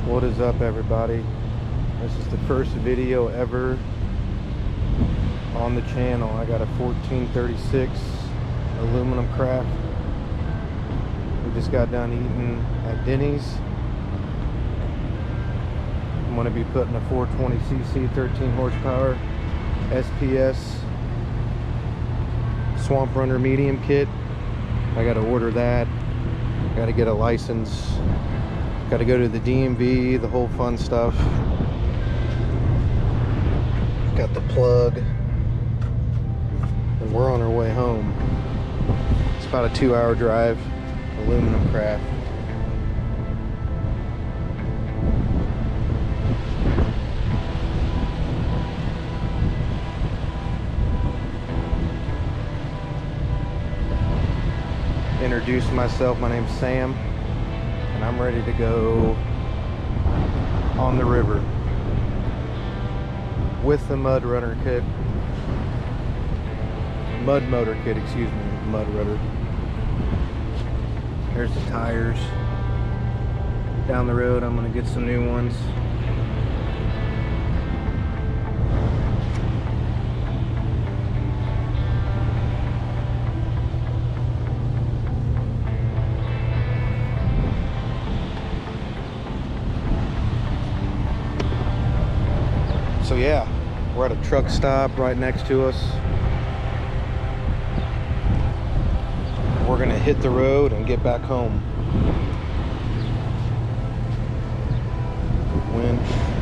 What is up, everybody? This is the first video ever on the channel. I got a 1436 Alumacraft. We just got done eating at Denny's. I'm going to be putting a 420cc 13 horsepower SPS Swamp Runner medium kit. I got to order that. Got to get a license. Got to go to the DMV, the whole fun stuff. Got the plug. And we're on our way home. It's about a 2-hour drive. Alumacraft. Introduce myself. My name's Sam. And I'm ready to go on the river with the mud motor kit, excuse me, mud rudder. There's the tires. Down the road, I'm gonna get some new ones. So yeah, we're at a truck stop right next to us. We're gonna hit the road and get back home. Wind.